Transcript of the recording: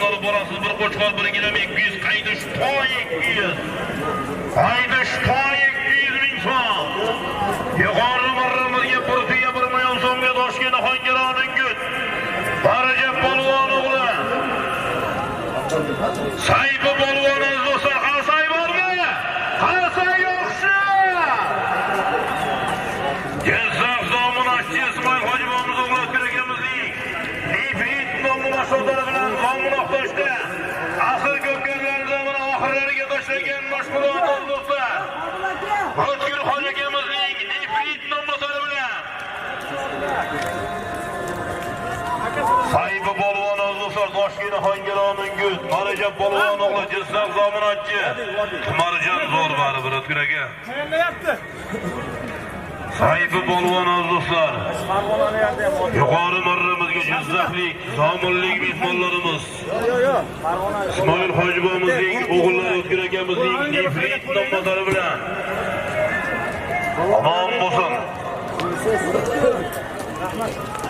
Adamları borasız bir koçkal bir gilam 200 qaydiş ta 200. Qaydiş ta 200 bin so'm. Yuqori marramizga bir tuya 1 million so'mga Toshkent Xongironing gut. Barajab polvon o'g'li. Sayfi polvon do'stlar, qalsay bormi? Qalsay yo'qshi. Jizzax zominashchi Ismoil Hojibomiz o'g'li kerakimizning Nefrit nomli mashhurlari bilan zominaqdoshda asr ko'pkarlardan mana oxirlariga tashlagan mashhur do'stlar. O'tkir Hojiboimizning Nefrit nomlari bilan Sayfi polvon do'stlar Toshkent Xongironing gut, Marajab polvon o'g'li Jizzax zominashchi Tumarjon zo'r baribir O'tkir aka. Tayyorlayapti. Sayfi polvon do'stlar. Yuqori marramizga Jizzaxlik, zominlik mehmonlarimiz. Ismoil Hojiboimizning o'g'illari O'tkir akamizning Nefrit nomlari bilan omon bo'lsin. Rahmat.